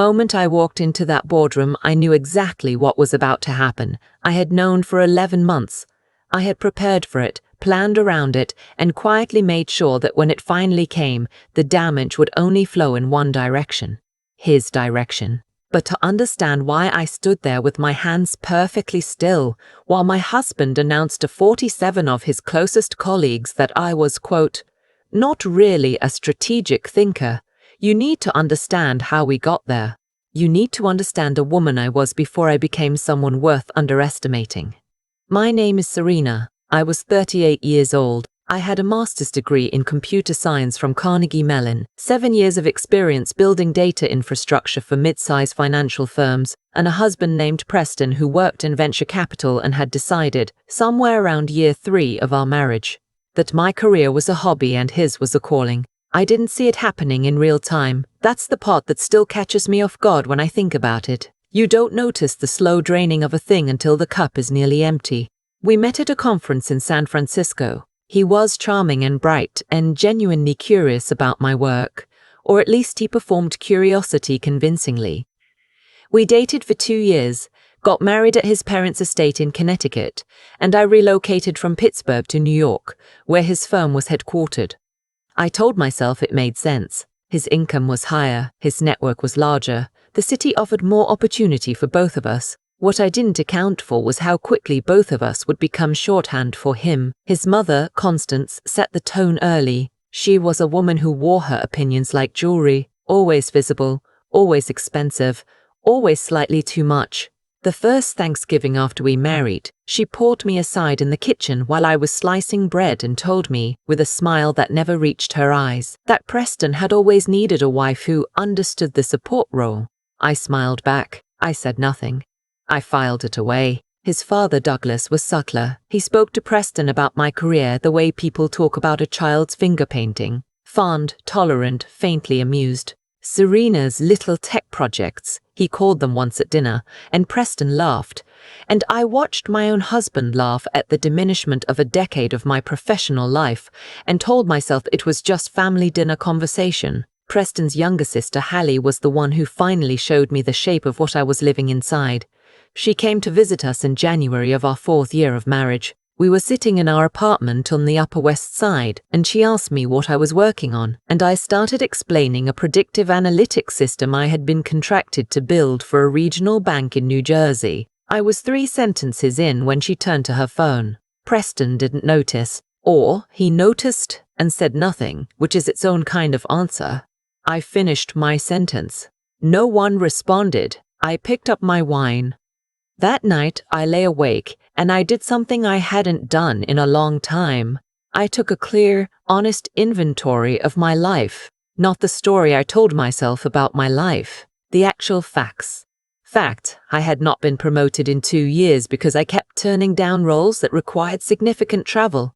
The moment I walked into that boardroom, I knew exactly what was about to happen. I had known for 11 months. I had prepared for it, planned around it, and quietly made sure that when it finally came, the damage would only flow in one direction. His direction. But to understand why I stood there with my hands perfectly still, while my husband announced to 47 of his closest colleagues that I was, quote, not really a strategic thinker, you need to understand how we got there. You need to understand a woman I was before I became someone worth underestimating. My name is Serena. I was 38 years old. I had a master's degree in computer science from Carnegie Mellon, 7 years of experience building data infrastructure for mid-size financial firms, and a husband named Preston who worked in venture capital and had decided, somewhere around year 3 of our marriage, that my career was a hobby and his was a calling. I didn't see it happening in real time. That's the part that still catches me off guard when I think about it. You don't notice the slow draining of a thing until the cup is nearly empty. We met at a conference in San Francisco. He was charming and bright and genuinely curious about my work, or at least he performed curiosity convincingly. We dated for 2 years, got married at his parents' estate in Connecticut, and I relocated from Pittsburgh to New York, where his firm was headquartered. I told myself it made sense. His income was higher, his network was larger, the city offered more opportunity for both of us. What I didn't account for was how quickly both of us would become shorthand for him. His mother, Constance, set the tone early. She was a woman who wore her opinions like jewelry, always visible, always expensive, always slightly too much. The first Thanksgiving after we married, she pulled me aside in the kitchen while I was slicing bread and told me, with a smile that never reached her eyes, that Preston had always needed a wife who understood the support role. I smiled back. I said nothing. I filed it away. His father, Douglas, was subtler. He spoke to Preston about my career the way people talk about a child's finger painting. Fond, tolerant, faintly amused. Serena's little tech projects, he called them once at dinner, and Preston laughed. And I watched my own husband laugh at the diminishment of a decade of my professional life and told myself it was just family dinner conversation. Preston's younger sister, Hallie, was the one who finally showed me the shape of what I was living inside. She came to visit us in January of our 4th year of marriage. We were sitting in our apartment on the Upper West Side, and she asked me what I was working on, and I started explaining a predictive analytics system I had been contracted to build for a regional bank in New Jersey. I was 3 sentences in when she turned to her phone. Preston didn't notice, or he noticed and said nothing, which is its own kind of answer. I finished my sentence. No one responded. I picked up my wine. That night, I lay awake, and I did something I hadn't done in a long time. I took a clear, honest inventory of my life. Not the story I told myself about my life. The actual facts. Fact, I had not been promoted in 2 years because I kept turning down roles that required significant travel.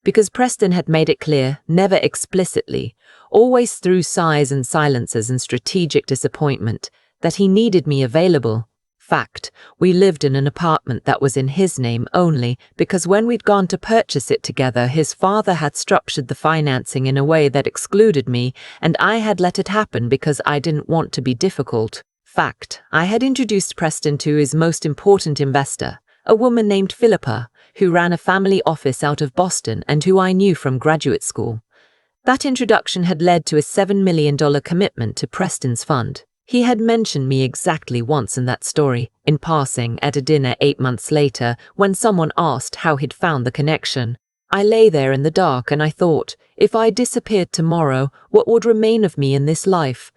Because Preston had made it clear, never explicitly, always through sighs and silences and strategic disappointment, that he needed me available. Fact, we lived in an apartment that was in his name only because when we'd gone to purchase it together, his father had structured the financing in a way that excluded me, and I had let it happen because I didn't want to be difficult. Fact, I had introduced Preston to his most important investor, a woman named Philippa, who ran a family office out of Boston and who I knew from graduate school. That introduction had led to a $7 million commitment to Preston's fund. He had mentioned me exactly once in that story, in passing at a dinner 8 months later, when someone asked how he'd found the connection. I lay there in the dark and I thought, if I disappeared tomorrow, what would remain of me in this life?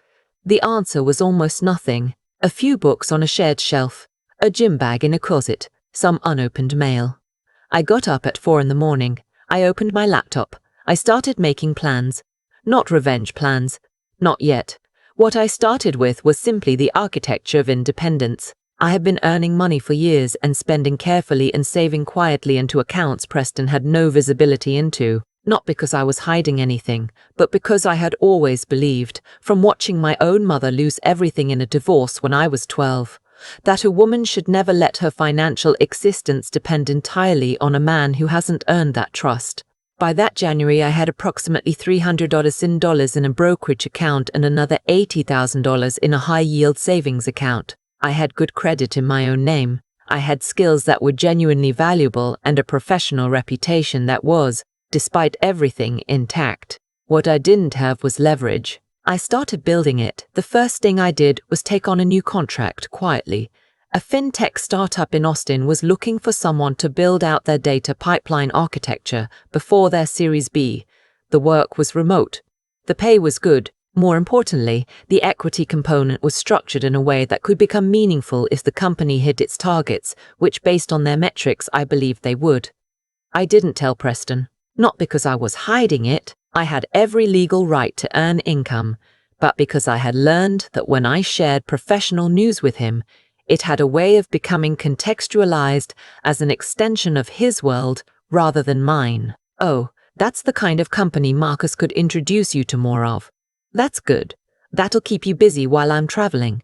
The answer was almost nothing. A few books on a shared shelf, a gym bag in a closet, some unopened mail. I got up at 4 in the morning. I opened my laptop. I started making plans. Not revenge plans. Not yet. What I started with was simply the architecture of independence. I had been earning money for years and spending carefully and saving quietly into accounts Preston had no visibility into, not because I was hiding anything, but because I had always believed, from watching my own mother lose everything in a divorce when I was 12, that a woman should never let her financial existence depend entirely on a man who hasn't earned that trust. By that January, I had approximately $300 in a brokerage account and another $80,000 in a high-yield savings account. I had good credit in my own name. I had skills that were genuinely valuable and a professional reputation that was, despite everything, intact. What I didn't have was leverage. I started building it. The first thing I did was take on a new contract quietly. A fintech startup in Austin was looking for someone to build out their data pipeline architecture before their Series B. The work was remote. The pay was good. More importantly, the equity component was structured in a way that could become meaningful if the company hit its targets, which based on their metrics I believed they would. I didn't tell Preston. Not because I was hiding it. I had every legal right to earn income, but because I had learned that when I shared professional news with him, it had a way of becoming contextualized as an extension of his world rather than mine. Oh, that's the kind of company Marcus could introduce you to more of. That's good. That'll keep you busy while I'm traveling.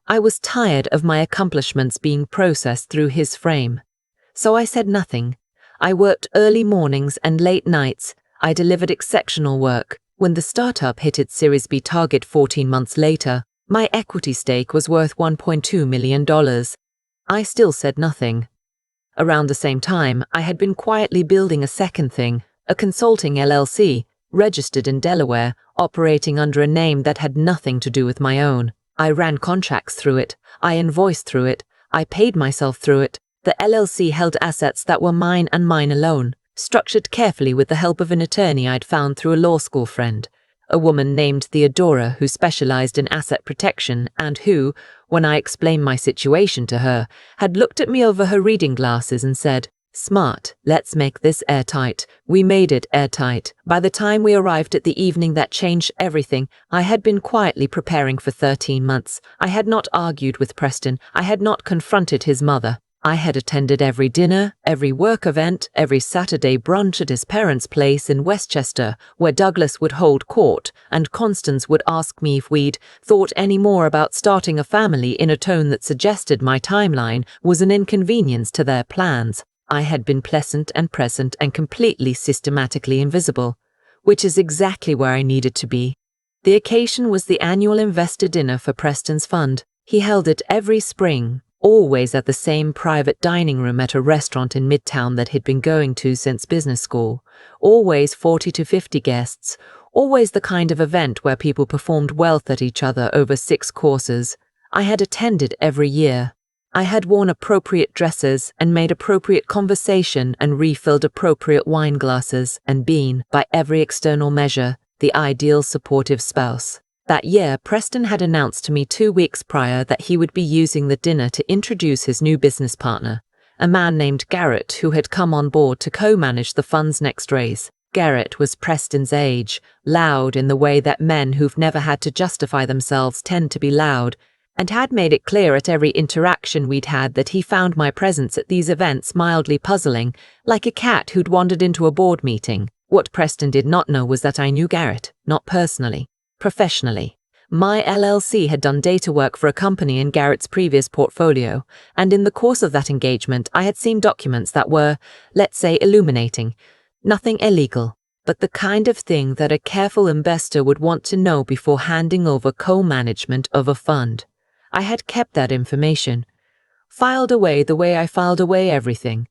I was tired of my accomplishments being processed through his frame. So I said nothing. I worked early mornings and late nights. I delivered exceptional work. When the startup hit its Series B target 14 months later, my equity stake was worth $1.2 million. I still said nothing. Around the same time, I had been quietly building a second thing, a consulting LLC, registered in Delaware, operating under a name that had nothing to do with my own. I ran contracts through it. I invoiced through it. I paid myself through it. The LLC held assets that were mine and mine alone, structured carefully with the help of an attorney I'd found through a law school friend. A woman named Theodora who specialized in asset protection and who, when I explained my situation to her, had looked at me over her reading glasses and said, "Smart, let's make this airtight." We made it airtight. By the time we arrived at the evening that changed everything, I had been quietly preparing for 13 months. I had not argued with Preston. I had not confronted his mother. I had attended every dinner, every work event, every Saturday brunch at his parents' place in Westchester, where Douglas would hold court, and Constance would ask me if we'd thought any more about starting a family in a tone that suggested my timeline was an inconvenience to their plans. I had been pleasant and present and completely systematically invisible, which is exactly where I needed to be. The occasion was the annual investor dinner for Preston's fund. He held it every spring, always at the same private dining room at a restaurant in Midtown that he'd been going to since business school. Always 40 to 50 guests. Always the kind of event where people performed wealth at each other over 6 courses. I had attended every year. I had worn appropriate dresses and made appropriate conversation and refilled appropriate wine glasses and been, by every external measure, the ideal supportive spouse. That year, Preston had announced to me 2 weeks prior that he would be using the dinner to introduce his new business partner, a man named Garrett who had come on board to co-manage the fund's next raise. Garrett was Preston's age, loud in the way that men who've never had to justify themselves tend to be loud, and had made it clear at every interaction we'd had that he found my presence at these events mildly puzzling, like a cat who'd wandered into a board meeting. What Preston did not know was that I knew Garrett, not personally. Professionally. My LLC had done data work for a company in Garrett's previous portfolio, and in the course of that engagement I had seen documents that were, let's say, illuminating. Nothing illegal, but the kind of thing that a careful investor would want to know before handing over co-management of a fund. I had kept that information, filed away the way I filed away everything.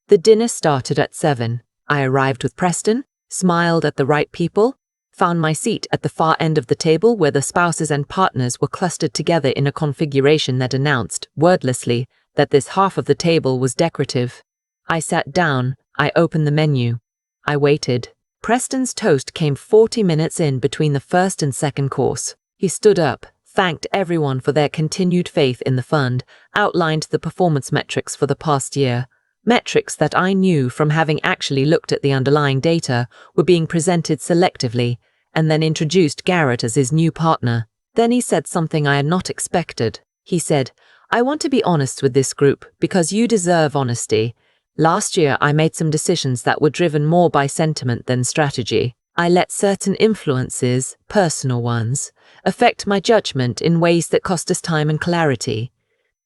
The dinner started at 7. I arrived with Preston, smiled at the right people, found my seat at the far end of the table where the spouses and partners were clustered together in a configuration that announced, wordlessly, that this half of the table was decorative. I sat down. I opened the menu. I waited. Preston's toast came 40 minutes in between the first and second course. He stood up, thanked everyone for their continued faith in the fund, outlined the performance metrics for the past year. Metrics that I knew from having actually looked at the underlying data were being presented selectively, and then introduced Garrett as his new partner. Then he said something I had not expected. He said, "I want to be honest with this group because you deserve honesty. Last year I made some decisions that were driven more by sentiment than strategy. I let certain influences, personal ones, affect my judgment in ways that cost us time and clarity.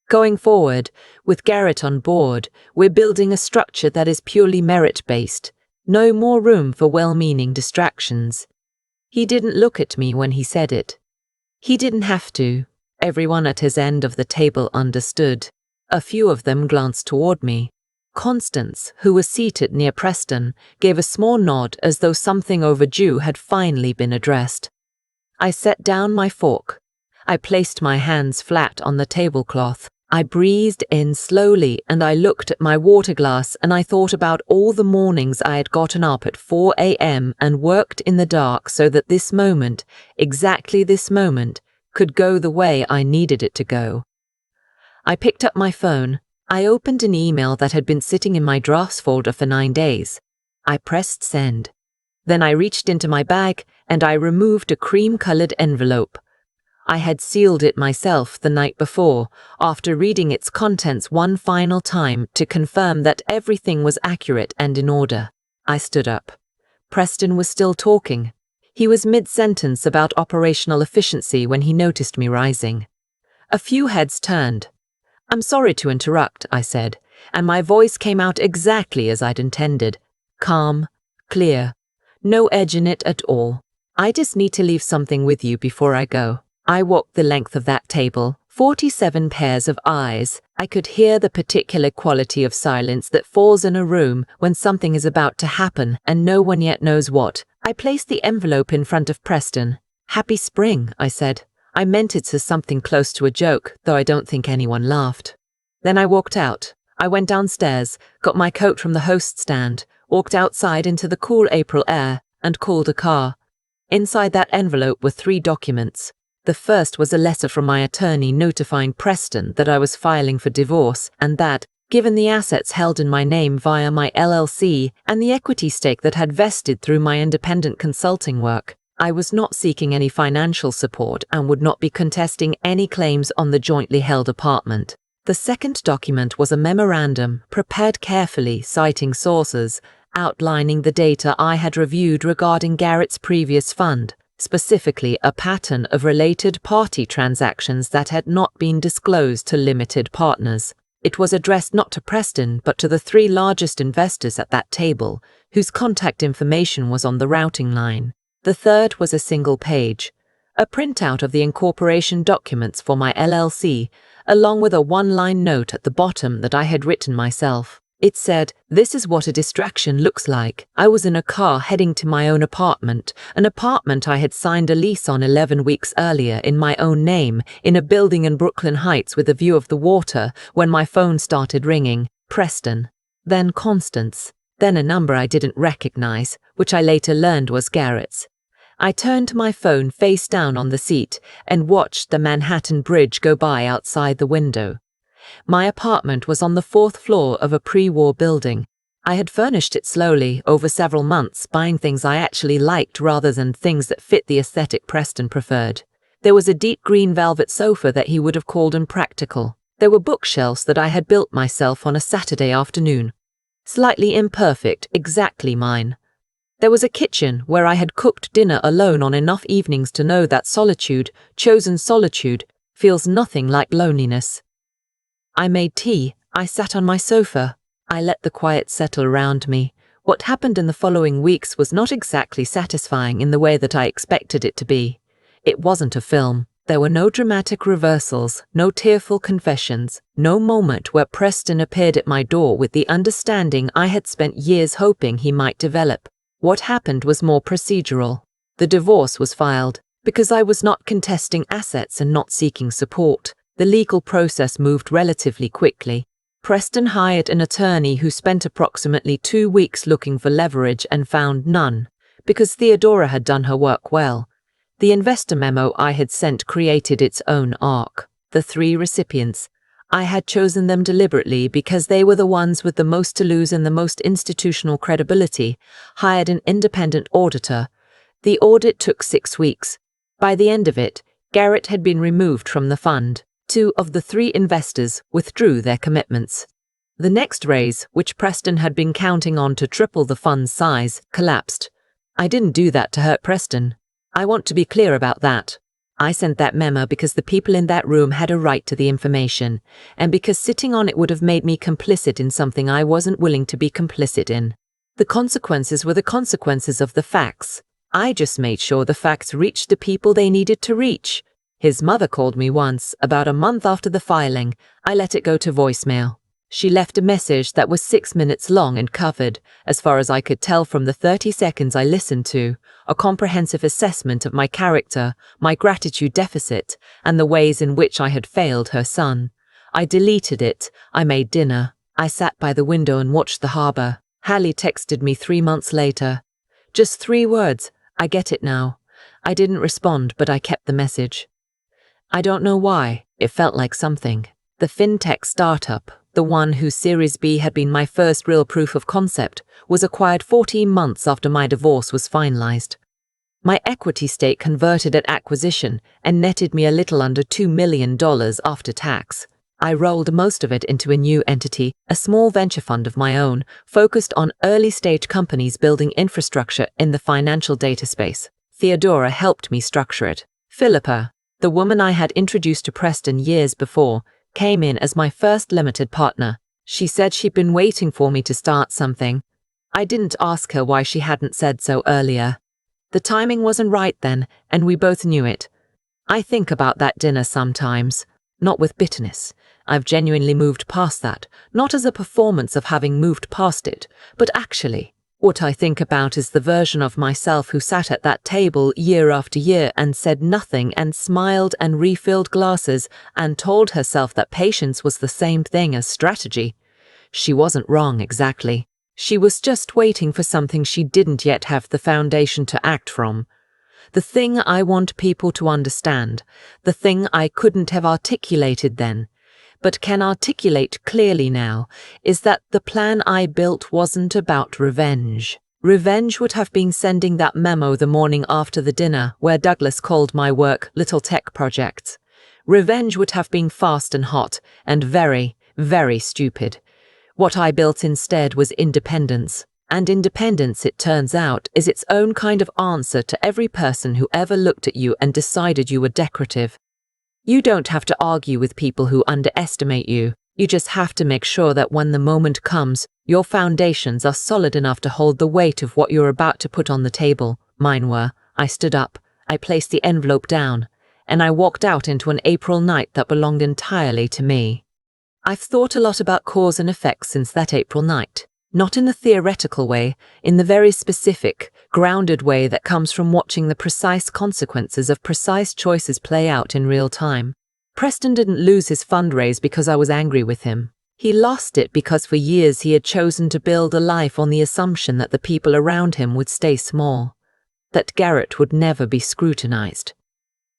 Going forward, with Garrett on board, we're building a structure that is purely merit-based. No more room for well-meaning distractions. He didn't look at me when he said it. He didn't have to. Everyone at his end of the table understood. A few of them glanced toward me. Constance, who was seated near Preston, gave a small nod as though something overdue had finally been addressed. I set down my fork. I placed my hands flat on the tablecloth. I breathed in slowly and I looked at my water glass and I thought about all the mornings I had gotten up at 4 a.m. and worked in the dark so that this moment, exactly this moment, could go the way I needed it to go. I picked up my phone. I opened an email that had been sitting in my drafts folder for 9 days. I pressed send. Then I reached into my bag and I removed a cream-colored envelope. I had sealed it myself the night before, after reading its contents one final time to confirm that everything was accurate and in order. I stood up. Preston was still talking. He was mid-sentence about operational efficiency when he noticed me rising. A few heads turned. "I'm sorry to interrupt," I said, and my voice came out exactly as I'd intended. Calm, clear, no edge in it at all. "I just need to leave something with you before I go." I walked the length of that table, 47 pairs of eyes. I could hear the particular quality of silence that falls in a room when something is about to happen and no one yet knows what. I placed the envelope in front of Preston. "Happy spring," I said. I meant it as something close to a joke, though I don't think anyone laughed. Then I walked out. I went downstairs, got my coat from the host stand, walked outside into the cool April air, and called a car. Inside that envelope were 3 documents. The first was a letter from my attorney notifying Preston that I was filing for divorce and that, given the assets held in my name via my LLC and the equity stake that had vested through my independent consulting work, I was not seeking any financial support and would not be contesting any claims on the jointly held apartment. The second document was a memorandum prepared carefully, citing sources, outlining the data I had reviewed regarding Garrett's previous fund, specifically a pattern of related party transactions that had not been disclosed to limited partners. It was addressed not to Preston but to the 3 largest investors at that table, whose contact information was on the routing line. The third was a single page, a printout of the incorporation documents for my LLC, along with a 1-line note at the bottom that I had written myself. It said, "This is what a distraction looks like. I was in a car heading to my own apartment, an apartment I had signed a lease on 11 weeks earlier in my own name, in a building in Brooklyn Heights with a view of the water, when my phone started ringing. Preston. Then Constance. Then a number I didn't recognize, which I later learned was Garrett's. I turned my phone face down on the seat and watched the Manhattan Bridge go by outside the window. My apartment was on the 4th floor of a pre-war building. I had furnished it slowly over several months, buying things I actually liked rather than things that fit the aesthetic Preston preferred. There was a deep green velvet sofa that he would have called impractical. There were bookshelves that I had built myself on a Saturday afternoon. Slightly imperfect, exactly mine. There was a kitchen where I had cooked dinner alone on enough evenings to know that solitude, chosen solitude, feels nothing like loneliness. I made tea. I sat on my sofa. I let the quiet settle around me. What happened in the following weeks was not exactly satisfying in the way that I expected it to be. It wasn't a film. There were no dramatic reversals, no tearful confessions, no moment where Preston appeared at my door with the understanding I had spent years hoping he might develop. What happened was more procedural. The divorce was filed. Because I was not contesting assets and not seeking support, the legal process moved relatively quickly. Preston hired an attorney who spent approximately 2 weeks looking for leverage and found none, because Theodora had done her work well. The investor memo I had sent created its own arc. The 3 recipients, I had chosen them deliberately because they were the ones with the most to lose and the most institutional credibility, hired an independent auditor. The audit took 6 weeks. By the end of it, Garrett had been removed from the fund. 2 of the 3 investors withdrew their commitments. The next raise, which Preston had been counting on to triple the fund's size, collapsed. I didn't do that to hurt Preston. I want to be clear about that. I sent that memo because the people in that room had a right to the information, and because sitting on it would have made me complicit in something I wasn't willing to be complicit in. The consequences were the consequences of the facts. I just made sure the facts reached the people they needed to reach. His mother called me once, about a month after the filing. I let it go to voicemail. She left a message that was 6 minutes long and covered, as far as I could tell from the 30 seconds I listened to, a comprehensive assessment of my character, my gratitude deficit, and the ways in which I had failed her son. I deleted it. I made dinner. I sat by the window and watched the harbor. Hallie texted me 3 months later. Just 3 words. I get it now. I didn't respond, but I kept the message. I don't know why. It felt like something. The fintech startup, the one whose Series B had been my first real proof of concept, was acquired 14 months after my divorce was finalized. My equity stake converted at acquisition and netted me a little under $2 million after tax. I rolled most of it into a new entity, a small venture fund of my own, focused on early-stage companies building infrastructure in the financial data space. Theodora helped me structure it. Philippa, the woman I had introduced to Preston years before, came in as my first limited partner. She said she'd been waiting for me to start something. I didn't ask her why she hadn't said so earlier. The timing wasn't right then, and we both knew it. I think about that dinner sometimes, not with bitterness. I've genuinely moved past that, not as a performance of having moved past it, but actually, what I think about is the version of myself who sat at that table year after year and said nothing and smiled and refilled glasses and told herself that patience was the same thing as strategy. She wasn't wrong exactly. She was just waiting for something she didn't yet have the foundation to act from. The thing I want people to understand, the thing I couldn't have articulated then, but can articulate clearly now, is that the plan I built wasn't about revenge. Revenge would have been sending that memo the morning after the dinner where Douglas called my work little tech projects. Revenge would have been fast and hot and very, very stupid. What I built instead was independence. And independence, it turns out, is its own kind of answer to every person who ever looked at you and decided you were decorative. You don't have to argue with people who underestimate you. You just have to make sure that when the moment comes, your foundations are solid enough to hold the weight of what you're about to put on the table. Mine were. I stood up, I placed the envelope down, and I walked out into an April night that belonged entirely to me. I've thought a lot about cause and effect since that April night. Not in the theoretical way, in the very specific, grounded way that comes from watching the precise consequences of precise choices play out in real time. Preston didn't lose his fundraise because I was angry with him. He lost it because for years he had chosen to build a life on the assumption that the people around him would stay small, that Garrett would never be scrutinized,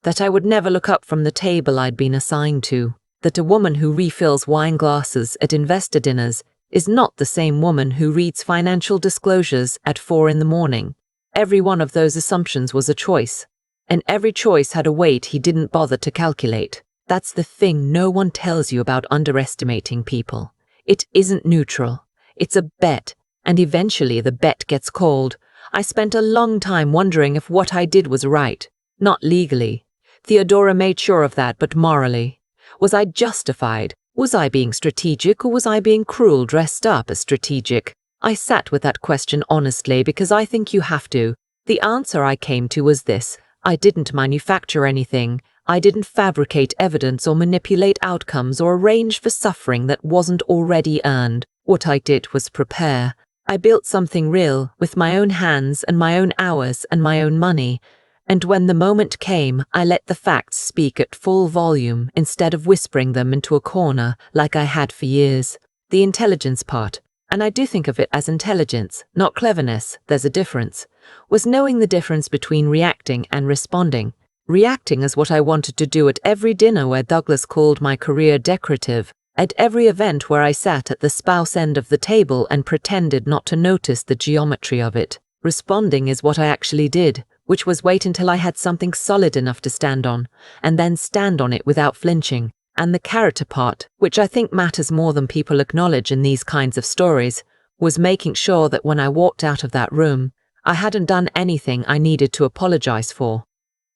that I would never look up from the table I'd been assigned to, that a woman who refills wine glasses at investor dinners is not the same woman who reads financial disclosures at 4 a.m. Every one of those assumptions was a choice, and every choice had a weight he didn't bother to calculate. That's the thing no one tells you about underestimating people. It isn't neutral. It's a bet, and eventually the bet gets called. I spent a long time wondering if what I did was right. Not legally. Theodora made sure of that, but morally. Was I justified? Was I being strategic, or was I being cruel dressed up as strategic? I sat with that question honestly because I think you have to. The answer I came to was this: I didn't manufacture anything. I didn't fabricate evidence or manipulate outcomes or arrange for suffering that wasn't already earned. What I did was prepare. I built something real with my own hands and my own hours and my own money. And when the moment came, I let the facts speak at full volume instead of whispering them into a corner like I had for years. The intelligence part, and I do think of it as intelligence, not cleverness, there's a difference, was knowing the difference between reacting and responding. Reacting is what I wanted to do at every dinner where Douglas called my career decorative, at every event where I sat at the spouse end of the table and pretended not to notice the geometry of it. Responding is what I actually did, which was wait until I had something solid enough to stand on, and then stand on it without flinching. And the character part, which I think matters more than people acknowledge in these kinds of stories, was making sure that when I walked out of that room, I hadn't done anything I needed to apologize for.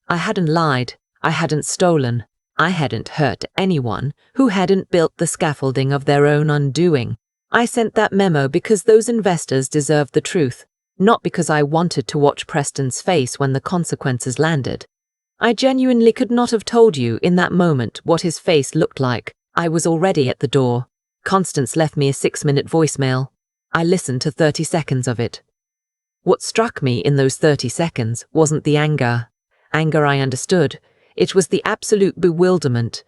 I hadn't lied, I hadn't stolen, I hadn't hurt anyone who hadn't built the scaffolding of their own undoing. I sent that memo because those investors deserved the truth, not because I wanted to watch Preston's face when the consequences landed. I genuinely could not have told you in that moment what his face looked like. I was already at the door. Constance left me a 6-minute voicemail. I listened to 30 seconds of it. What struck me in those 30 seconds wasn't the anger. Anger I understood. It was the absolute bewilderment.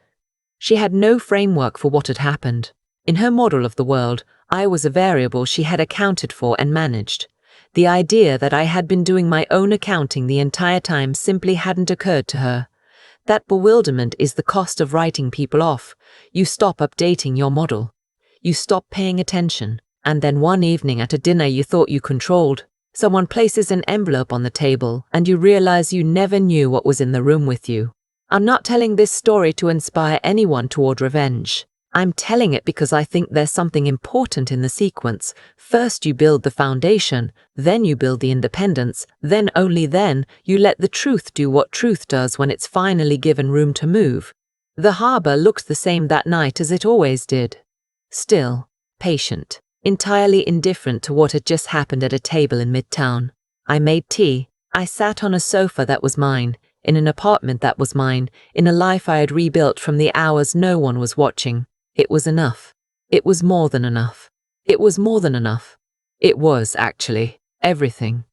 She had no framework for what had happened. In her model of the world, I was a variable she had accounted for and managed. The idea that I had been doing my own accounting the entire time simply hadn't occurred to her. That bewilderment is the cost of writing people off. You stop updating your model. You stop paying attention. And then one evening at a dinner you thought you controlled, someone places an envelope on the table and you realize you never knew what was in the room with you. I'm not telling this story to inspire anyone toward revenge. I'm telling it because I think there's something important in the sequence. First you build the foundation, then you build the independence, then only then you let the truth do what truth does when it's finally given room to move. The harbor looked the same that night as it always did. Still, patient, entirely indifferent to what had just happened at a table in Midtown. I made tea. I sat on a sofa that was mine, in an apartment that was mine, in a life I had rebuilt from the hours no one was watching. It was enough. It was more than enough. It was more than enough. It was, actually, everything.